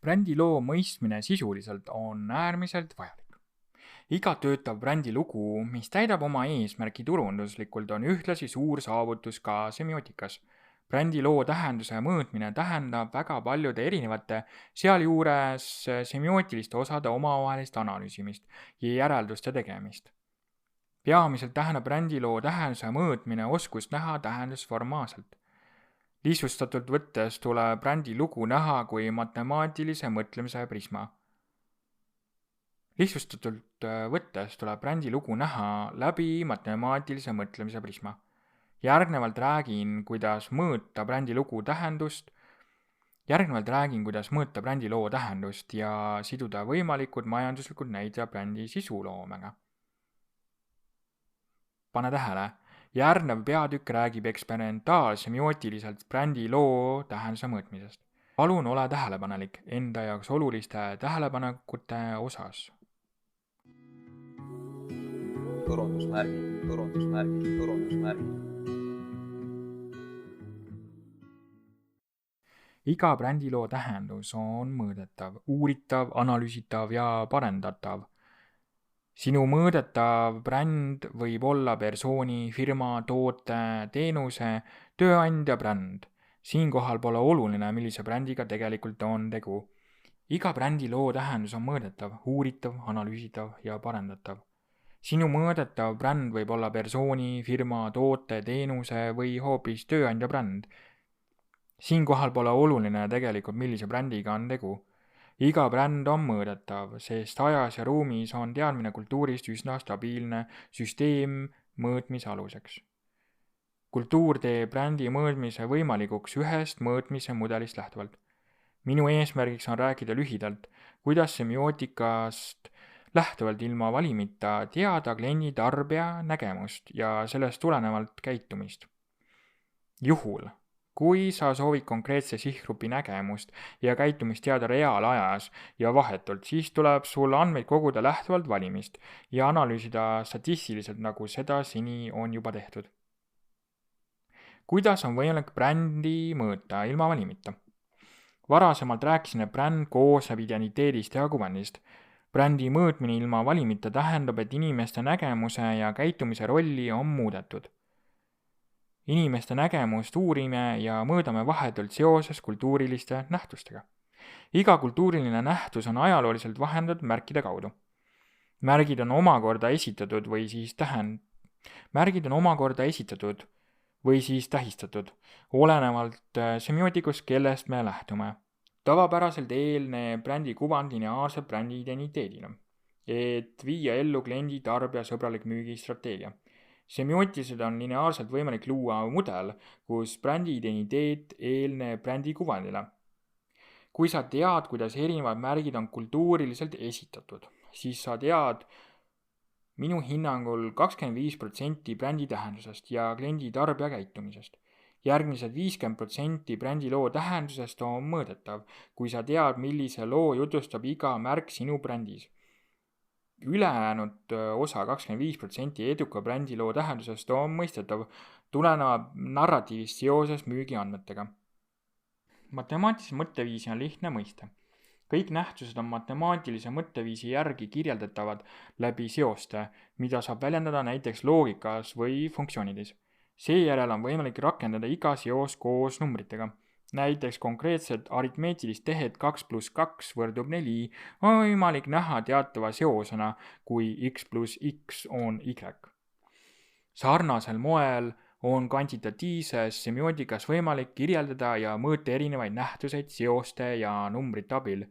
Brändiloo mõistmine sisuliselt on äärmiselt vajalik. Iga töötav brändilugu, mis täidab oma eesmärki turunduslikult, on ühtlasi suur saavutus ka semiootikas. Brändiloo tähenduse mõõtmine tähendab väga paljude erinevate, sealjuures semiootiliste osade omavahelist analüüsimist ja järelduste tegemist. Peamiselt tähendab brändiloo tähenduse mõõtmine oskust näha tähendust formaalselt. Lihtsustatult võttes tuleb brändilugu näha kui matemaatilise mõtlemise prisma. Lihtsustatult võttes tuleb brändilugu näha läbi matemaatilise mõtlemise prisma. Järgnevalt räägin, kuidas mõõta brändiloo tähendust ja siduda võimalikud majanduslikud näitajad brändi sisuloomega. Pane tähele, järgnev peatükk räägib eksperimentaalsemiootiliselt brändiloo tähenduse mõõtmisest. Palun ole tähelepanelik enda jaoks oluliste tähelepanekute osas. Turundusmärgid. Iga brändiloo tähendus on mõõdetav, uuritav, analüüsitav ja parendatav. Sinu mõõdetav bränd võib olla persooni, firma, toote, teenuse, tööandja bränd. Siinkohal pole oluline, millise brändiga tegelikult on tegu. Iga brändiloo tähendus on mõõdetav, uuritav, analüüsitav ja parendatav. Sinu mõõdetav bränd võib olla persooni, firma, toote, teenuse või hoopis tööandja bränd. Siinkohal pole oluline tegelikult, millise brändiga on tegu. Iga bränd on mõõdetav, sest ajas ja ruumis on teadmine kultuurist üsna stabiilne süsteem mõõtmise aluseks. Kultuur teeb brändi mõõtmise võimalikuks ühest mõõtmise mudelist lähtuvalt. Minu eesmärgiks on rääkida lühidalt, kuidas semiootikast lähtuvalt ilma valimita teada kliendi tarbija nägemust ja sellest tulenevalt käitumist. Juhul, kui sa soovid konkreetse sihtgrupi nägemust ja käitumist teada reaalajas ja vahetult, siis tuleb sul andmeid koguda lähtuvalt valimist ja analüüsida statistiliselt, nagu seda seni on juba tehtud. Kuidas on võimalik brändi mõõta ilma valimita? Varasemalt rääkisin, et bränd koosneb identiteedist ja kuvandist. Brändi mõõtmine ilma valimita tähendab, et inimeste nägemuse ja käitumise rolli on muudetud. Inimeste nägemust uurime ja mõõdame vahetult seoses kultuuriliste nähtustega. Iga kultuuriline nähtus on ajalooliselt vahendatud märkide kaudu. Märgid on omakorda esitatud või siis tähistatud, olenevalt semiootikust, kellest me lähtume. Tavapäraselt eelneb brändi kuvand lineaarselt brändi identiteedina, et viia ellu kliendi tarbija sõbralik müügistrateegia. Semiootiliselt on lineaarselt võimalik luua mudel, kus brändi identiteet eelneb brändi kuvandile. Kui sa tead, kuidas erinevad märgid on kultuuriliselt esitatud, siis sa tead minu hinnangul 25% brändi tähendusest ja kliendi tarbija käitumisest. Järgmised 50% brändiloo tähendusest on mõõdetav, kui sa tead, millise loo jutustab iga märk sinu brändis. Ülejäänud osa 25% eduka brändiloo tähendusest on mõistetav, tuleneva narratiivist seoses müügiandmetega. Matemaatilise mõtteviisi on lihtne mõista. Kõik nähtused on matemaatilise mõtteviisi järgi kirjeldatavad läbi seoste, mida saab väljendada näiteks loogikas või funktsioonides. Seejärel on võimalik rakendada iga seos koos numbritega. Näiteks konkreetselt aritmeetilist tehet 2 + 2 = 4 on võimalik näha teatava seosena, kui x + x on y. Sarnasel moel on kvantitatiivses semiootikas võimalik kirjeldada ja mõõta erinevaid nähtuseid seoste ja numbrite abil.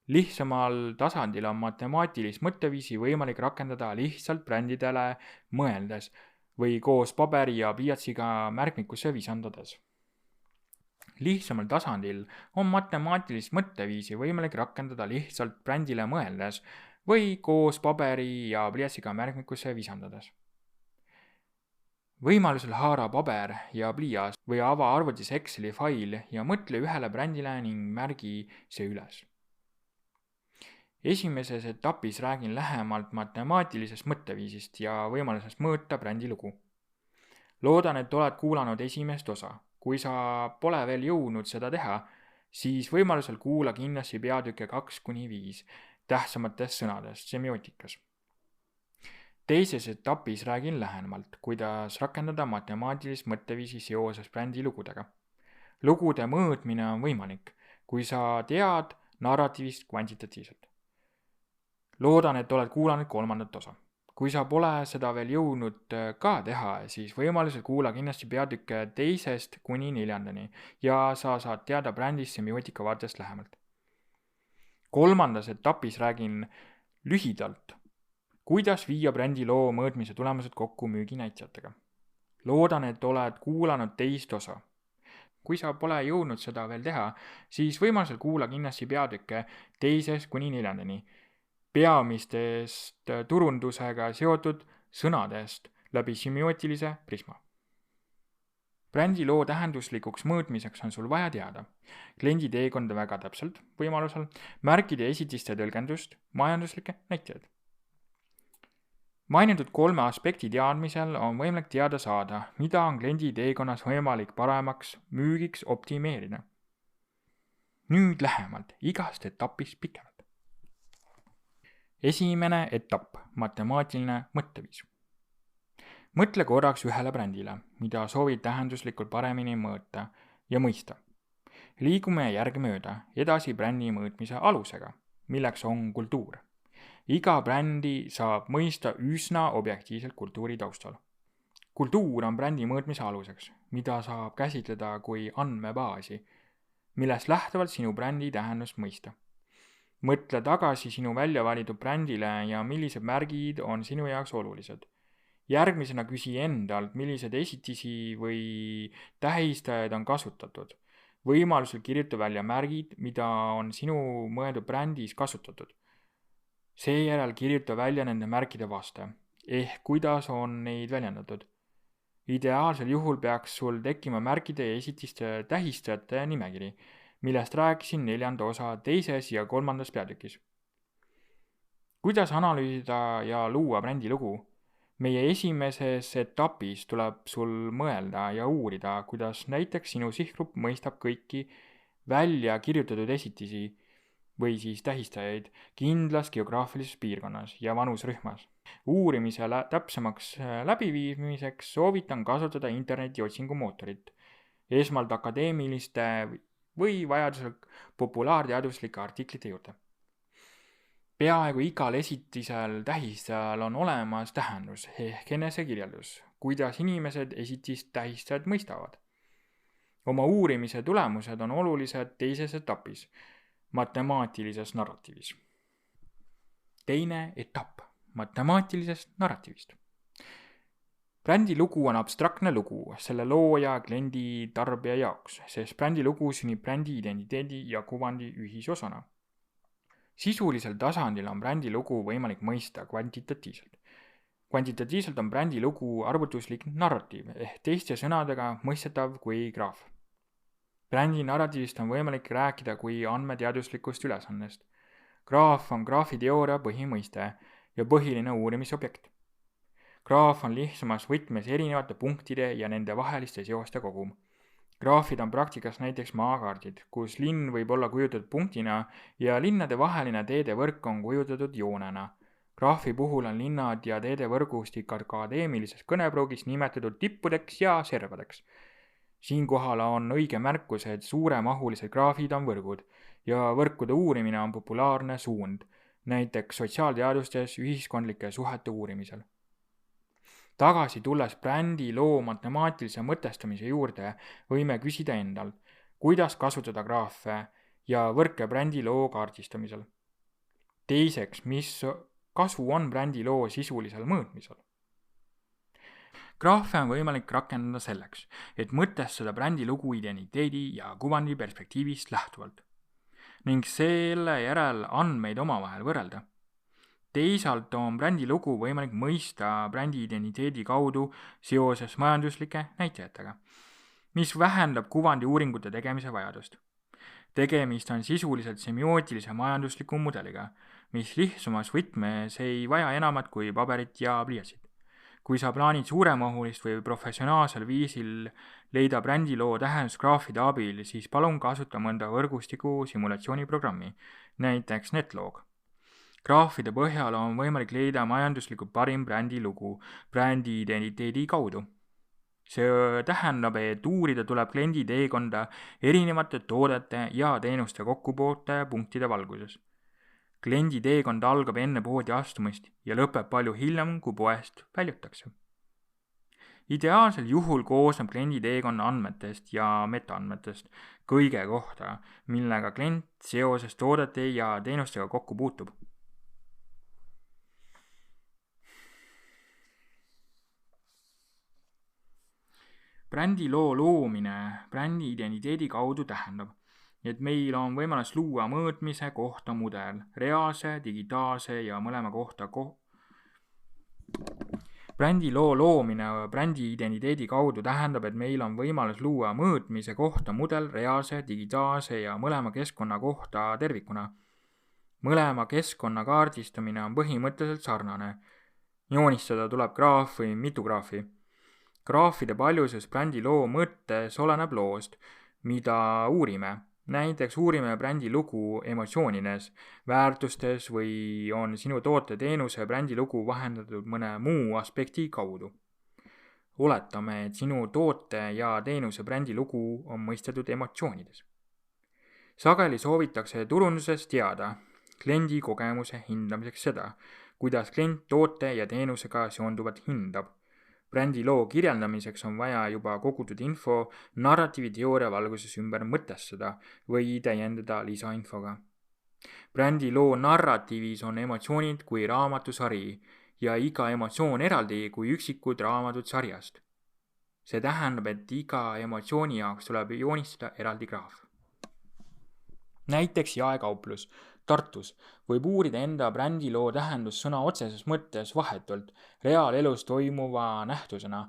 Lihtsamal tasandil on matemaatilist mõtteviisi võimalik rakendada lihtsalt brändidele mõeldes või koos paberi ja pliiatsiga märkmikusse visandades. Lihtsamal tasandil on matemaatilist mõtteviisi võimalik rakendada lihtsalt brändile mõeldes või koos paberi ja pliiatsiga märkmikusse visandades. Võimalusel haara paber ja pliiats või ava arvutis Exceli fail ja mõtle ühele brändile ning märgi see üles. Esimeses etapis räägin lähemalt matemaatilisest mõtteviisist ja võimalusest mõõta brändilugu. Loodan, et oled kuulanud esimest osa. Kui sa pole veel jõudnud seda teha, siis võimalusel kuula kindlasti peatükke 2-5 tähtsamatest sõnadest semiootikas. Teises etapis räägin lähemalt, kuidas rakendada matemaatilist mõtteviisi seoses brändilugudega. Lugude mõõtmine on võimalik, kui sa tead narratiivist kvantitatiivselt. Loodan, et oled kuulanud 3. osa. Kui sa pole seda veel jõudnud ka teha, siis võimalusel kuula kindlasti peatükke 2-4 ja sa saad teada brändist semiootika vaatest lähemalt. 3. etapis räägin lühidalt, kuidas viia brändiloo mõõtmise tulemused kokku müüginäitajatega. Loodan, et oled kuulanud 2. osa. Kui sa pole jõudnud seda veel teha, siis võimalusel kuula kindlasti peatükke 2-4 peamistest turundusega seotud sõnadest läbi semiootilise prisma. Brändiloo tähenduslikuks mõõtmiseks on sul vaja teada kliendi teekonda väga täpselt, võimalusel märkide esitiste tõlgendust, majanduslikke näitajaid. Mainitud 3 aspekti teadmisel on võimalik teada saada, mida on kliendi teekonnas võimalik paremaks müügiks optimeerida. Nüüd lähemalt igast etapist pikemalt. Esimene etapp, matemaatiline mõtteviis. Mõtle korraks ühele brändile, mida soovid tähenduslikult paremini mõõta ja mõista. Liigume järgemööda edasi brändi mõõtmise alusega, milleks on kultuur. Iga brändi saab mõista üsna objektiivselt kultuuri taustal. Kultuur on brändi mõõtmise aluseks, mida saab käsitleda kui andmebaasi, millest lähtuvalt sinu brändi tähendust mõista. Mõtle tagasi sinu välja valitud brändile ja millised märgid on sinu jaoks olulised. Järgmisena küsi endalt, millised esitisi või tähistajaid on kasutatud. Võimalusel kirjuta välja märgid, mida on sinu mõeldud brändis kasutatud. Seejärel kirjuta välja nende märkide vaste, ehk kuidas on neid väljendatud. Ideaalsel juhul peaks sul tekkima märkide ja esitiste tähistajate nimekiri, millest rääkisin 4. osa 2. ja 3. peatükis. Kuidas analüüsida ja luua brändilugu? Meie esimeses etapis tuleb sul mõelda ja uurida, kuidas näiteks sinu sihtgrupp mõistab kõiki välja kirjutatud esitisi või siis tähistajaid kindlas geograafilises piirkonnas ja vanusrühmas. Uurimise täpsemaks läbiviimiseks soovitan kasutada interneti otsingumootorit, esmalt akadeemiliste või vajadusel populaarteaduslike artiklite juurde. Peaaegu igal esitisel tähistajal on olemas tähendus ehk enesekirjeldus, kuidas inimesed esitist tähistajad mõistavad. Oma uurimise tulemused on olulised 2. etapis, matemaatilises narratiivis. Teine etapp, matemaatilisest narratiivist. Brändilugu on abstraktne lugu selle looja, kliendi, tarbija jaoks, sest brändilugu sünnib brändi identiteedi ja kuvandi ühisosana. Sisulisel tasandil on brändilugu võimalik mõista kvantitatiivselt. Kvantitatiivselt on brändilugu arvutuslik narratiiv ehk teiste sõnadega mõistetav kui graaf. Brändi narratiivist on võimalik rääkida kui andmeteaduslikust ülesannest. Graaf on graafiteooria põhimõiste ja põhiline uurimisobjekt. Graaf on lihtsamas võtmes erinevate punktide ja nende vaheliste seoste kogum. Graafid on praktikas näiteks maakaardid, kus linn võib olla kujutatud punktina ja linnade vaheline teedevõrk on kujutatud joonena. Graafi puhul on linnad ja teedevõrgustik akadeemilises kõnepruugis nimetatud tippudeks ja servadeks. Siinkohal on õige märkus, et suuremahulised graafid on võrgud ja võrkude uurimine on populaarne suund, näiteks sotsiaalteadustes ühiskondlike suhete uurimisel. Tagasi tulles brändi loo matemaatilise mõtestamise juurde, võime küsida endalt, kuidas kasutada graafe ja võrke brändi loo kaardistamisel. Teiseks, mis kasu on brändi loo sisulisel mõõtmisel? Graafe on võimalik rakendada selleks, et mõtestada brändi lugu identiteedi ja kuvandi perspektiivist lähtuvalt ning selle järel andmeid omavahel võrrelda. Teisalt on brändi lugu võimalik mõista brändi identiteedi kaudu seoses majanduslike näitajatega, mis vähendab kuvandi uuringute tegemise vajadust. Tegemist on sisuliselt semiootilise majandusliku mudeliga, mis lihtsamas võtmes ei vaja enamat kui paberit ja pliiatsit. Kui sa plaanid suuremahulist või professionaalsel viisil leida brändiloo tähendusgraafide abil, siis palun kasuta mõnda võrgustiku simulatsiooniprogrammi, näiteks Netlog. Graafide põhjal on võimalik leida majanduslikult parim brändi lugu brändi identiteedi kaudu. See tähendab, et uurida tuleb kliendi teekonda erinevate toodete ja teenuste kokkupoolte punktide valguses. Kliendi teekond algab enne poodi astumist ja lõpeb palju hiljem, kui poest väljutakse. Ideaalsel juhul koosneb kliendi teekonna andmetest ja metaandmetest kõige kohta, millega klient seoses toodete ja teenustega kokku puutub. Brändiloo loomine brändi identiteedi kaudu tähendab, et meil on võimalus luua mõõtmise kohta mudel, reaalse, digitaalse ja mõlema kohta Brändiloo loomine brändi identiteedi kaudu tähendab, et meil on võimalus luua mõõtmise kohta mudel, reaalse, digitaalse ja mõlema keskkonna kohta tervikuna. Mõlema keskkonna kaardistamine on põhimõtteliselt sarnane. Joonistada tuleb graaf või mitu graafi. Graafide paljusus brändiloo mõttes oleneb loost, mida uurime. Näiteks uurime brändi lugu emotsioonides, väärtustes või on sinu toote teenuse brändi lugu vahendatud mõne muu aspekti kaudu. Oletame, et sinu toote ja teenuse brändi lugu on mõistetud emotsioonides. Sageli soovitakse turunduses teada kliendi kogemuse hindamiseks seda, kuidas klient toote ja teenusega seonduvat hindab. Brändiloo kirjeldamiseks on vaja juba kogutud info narratiiviteooria valguses ümber mõtestada või täiendada lisainfoga. Brändiloo narratiivis on emotsioonid kui raamatusari ja iga emotsioon eraldi kui üksikud raamatud sarjast. See tähendab, et iga emotsiooni jaoks tuleb joonistada eraldi graaf. Näiteks jaekauplus Tartus võib uurida enda brändiloo tähendus sõna otseses mõttes vahetult reaalelus toimuva nähtusena.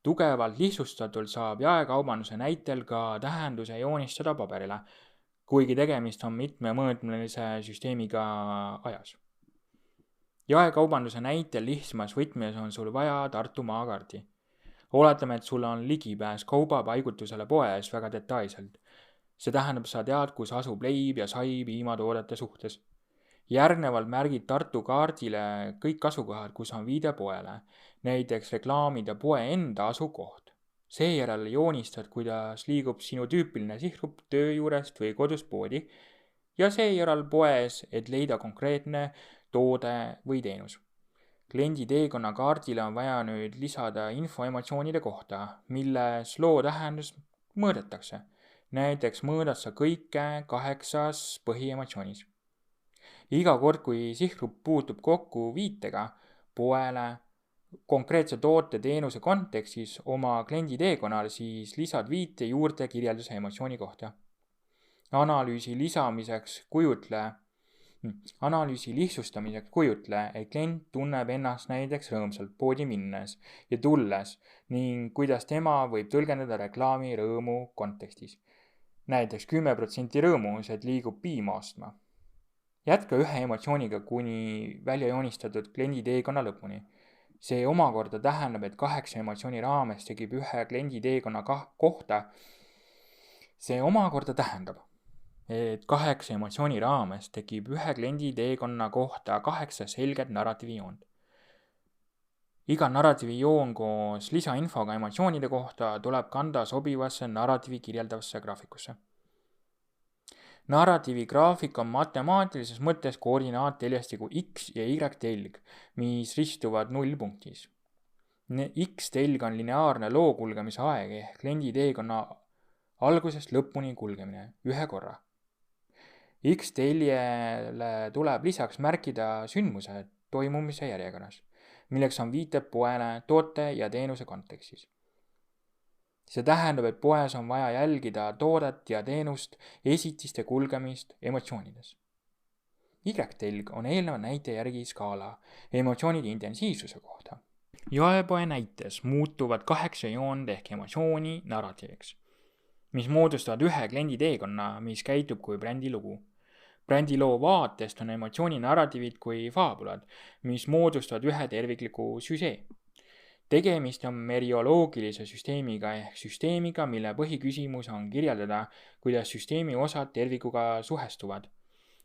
Tugevalt lihtsustatult saab jaekaubanduse näitel ka tähenduse joonistada paberile, kuigi tegemist on mitmemõõtmelise süsteemiga ajas. Jaekaubanduse näitel lihtsamas võtmes on sul vaja Tartu maakaarti. Oletame, et sul on ligipääs kaubapaigutusele poes väga detailselt. See tähendab, sa tead, kus asub leib ja sai piimatoodete suhtes. Järgnevalt märgid Tartu kaardile kõik asukohad, kus on viide poele, näiteks reklaamida poe enda asukoht. Seejärel joonistad, kuidas liigub sinu tüüpiline sihtgrupp töö juurest või kodust poodi ja seejärel poes, et leida konkreetne toode või teenus. Kliendi teekonna kaardile on vaja nüüd lisada info emotsioonide kohta, milles loo tähendus mõõdetakse. Näiteks mõõdad sa kõike 8 põhiemotsioonis. Iga kord, kui sihtgrupp puutub kokku viitega poele konkreetse toote teenuse kontekstis oma kliendi teekonnal, siis lisad viite juurde kirjelduse emotsiooni kohta. Analüüsi lihtsustamiseks kujutle, et klient tunneb ennast näiteks rõõmsalt poodi minnes ja tulles ning kuidas tema võib tõlgendada reklaami rõõmu kontekstis. Näiteks 10% rõõmus, et liigub piima ostma. Jätka ühe emotsiooniga kuni välja joonistatud kliendi teekonna lõpuni. See omakorda tähendab, et 8 emotsiooni raames tekib ühe kliendi teekonna kohta. See omakorda tähendab, et 8 emotsiooni raames tekib ühe kliendi teekonna kohta 8 selget narratiivijoont. Iga narratiivijoon koos lisainfoga emotsioonide kohta tuleb kanda sobivasse narratiivi kirjeldavasse graafikusse. Narratiivi graafik on matemaatilises mõttes koordinaatteljestiku X ja Y telg, mis ristuvad 0 punktis. X telg on lineaarne loo kulgemise aeg ehk kliendi teekonna algusest lõpuni kulgemine ühe korra. X teljele tuleb lisaks märkida sündmuse toimumise järjekorras, milleks on viited poele, toote ja teenuse kontekstis. See tähendab, et poes on vaja jälgida toodet ja teenust, esitiste kulgemist emotsioonides. Y-telg on eelneva näite järgi skaala emotsioonide intensiivsuse kohta. Jaepoe näites muutuvad 8 joont ehk emotsiooni narratiiviks, mis moodustavad ühe kliendi teekonna, mis käitub kui brändilugu. Brändiloo vaatest on emotsiooni narratiivid kui faabulad, mis moodustavad ühe tervikliku süžee. Tegemist on merioloogilise süsteemiga ehk süsteemiga, mille põhiküsimus on kirjeldada, kuidas süsteemi osad tervikuga suhestuvad.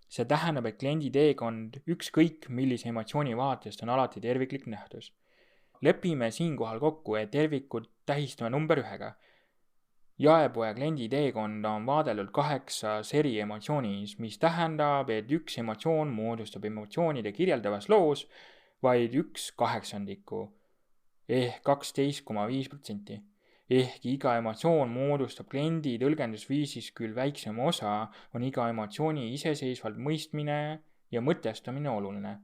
See tähendab, et kliendi teekond ükskõik millise emotsiooni vaatest on alati terviklik nähtus. Lepime siinkohal kokku, et tervikut tähistame number 1. Jaepoe kliendi teekond on vaadeldud 8 eri emotsioonis, mis tähendab, et üks emotsioon moodustab emotsioonide kirjeldavas loos vaid 1/8 ehk 12,5%. Ehkki iga emotsioon moodustab kliendi tõlgendusviisis küll väiksem osa, on iga emotsiooni iseseisvalt mõistmine ja mõtestamine oluline.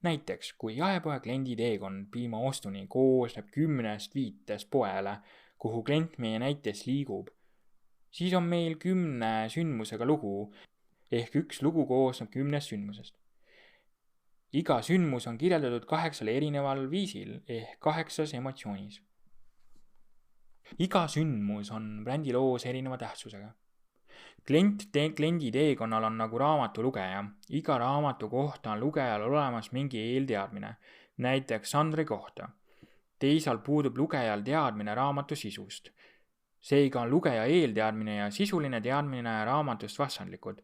Näiteks, kui jaepoe kliendi teekond piimaostuni koosneb 10 viitest poele, kuhu klient meie näites liigub, siis on meil 10 sündmusega lugu, ehk üks lugu koosneb 10 sündmusest. Iga sündmus on kirjeldatud 8 erineval viisil ehk 8 emotsioonis. Iga sündmus on brändiloos erineva tähtsusega. Kliendi teekonnal on nagu raamatu lugeja. Iga raamatu kohta on lugejal olemas mingi eelteadmine, näiteks Sandri kohta. Teisalt puudub lugejal teadmine raamatu sisust. Seega on lugeja eelteadmine ja sisuline teadmine raamatust vastandlikud.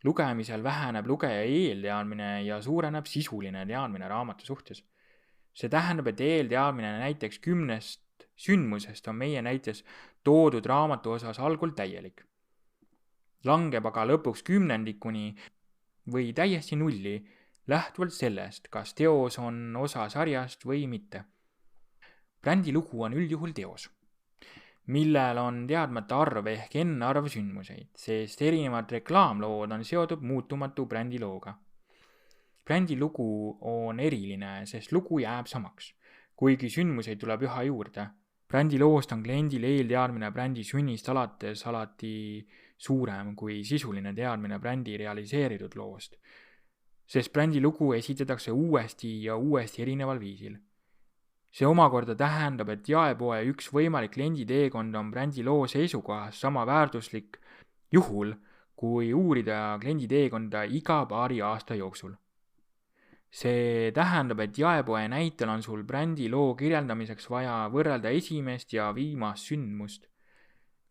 Lugemisel väheneb lugeja eelteadmine ja suureneb sisuline teadmine raamatu suhtes. See tähendab, et eelteadmine näiteks 10 sündmusest on meie näites toodud raamatu osas algul täielik. Langeb aga lõpuks 10-ndikuni või täiesti nulli, lähtuvalt sellest, kas teos on osa sarjast või mitte. Brändilugu on üldjuhul teos, millel on teadmata arv ehk n-arv sündmuseid, sest erinevad reklaamlood on seotud muutumatu brändilooga. Brändilugu on eriline, sest lugu jääb samaks, kuigi sündmuseid tuleb üha juurde. Brändiloost on kliendil eelteadmine brändi sünnist alates alati suurem kui sisuline teadmine brändi realiseeritud loost, sest brändilugu esitatakse uuesti ja uuesti erineval viisil. See omakorda tähendab, et jaepoe üks võimalik kliendi teekond on brändiloo seisukohast sama väärtuslik juhul, kui uurida kliendi teekonda iga paari aasta jooksul. See tähendab, et jaepoe näitel on sul brändiloo kirjeldamiseks vaja võrrelda esimest ja viimast sündmust.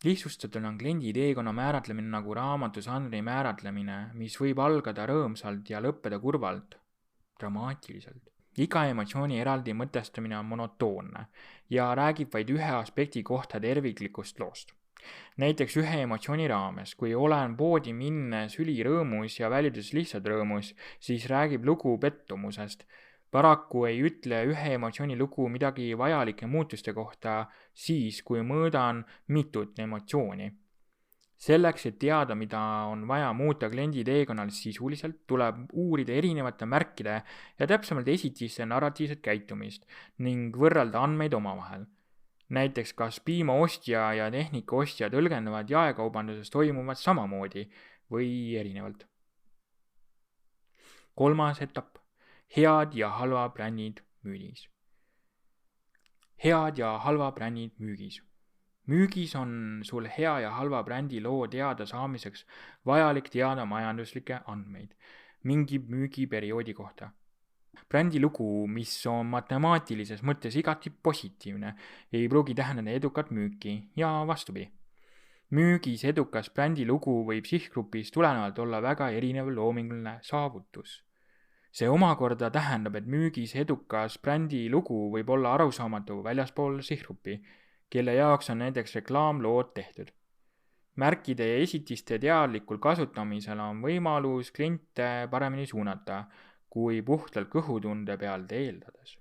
Lihtsustatuna on kliendi teekonna määratlemine nagu raamatužanri määratlemine, mis võib algada rõõmsalt ja lõppeda kurvalt, dramaatiliselt. Iga emotsiooni eraldi mõtestamine on monotoonne ja räägib vaid ühe aspekti kohta terviklikust loost. Näiteks ühe emotsiooni raames, kui olen poodi minnes ülirõõmus ja väljudes lihtsalt rõõmus, siis räägib lugu pettumusest. Paraku ei ütle ühe emotsiooni lugu midagi vajalike muutuste kohta siis, kui mõõdan mitut emotsiooni. Selleks, et teada, mida on vaja muuta kliendi teekonnal sisuliselt, tuleb uurida erinevate märkide ja täpsemalt esitiste narratiivset käitumist ning võrrelda andmeid omavahel. Näiteks, kas piimaostja ja tehnikaostja tõlgendavad jaekaubanduses toimuvat samamoodi või erinevalt. 3. etapp. Head ja halva brändid müügis. Head ja halva brändid müügis. Müügis on sul hea ja halva brändi loo teada saamiseks vajalik teada majanduslikke andmeid mingi müügiperioodi kohta. Brändilugu, mis on matemaatilises mõttes igati positiivne, ei pruugi tähendada edukat müüki ja vastupidi. Müügis edukas brändilugu võib sihtgrupis tulenevalt olla väga erinev loominguline saavutus. See omakorda tähendab, et müügis edukas brändilugu võib olla arusaamatu väljaspool sihtgruppi, kelle jaoks on näiteks reklaamlood tehtud. Märkide ja esitiste teadlikul kasutamisel on võimalus kliente paremini suunata, kui puhtalt kõhutunde pealt eeldades.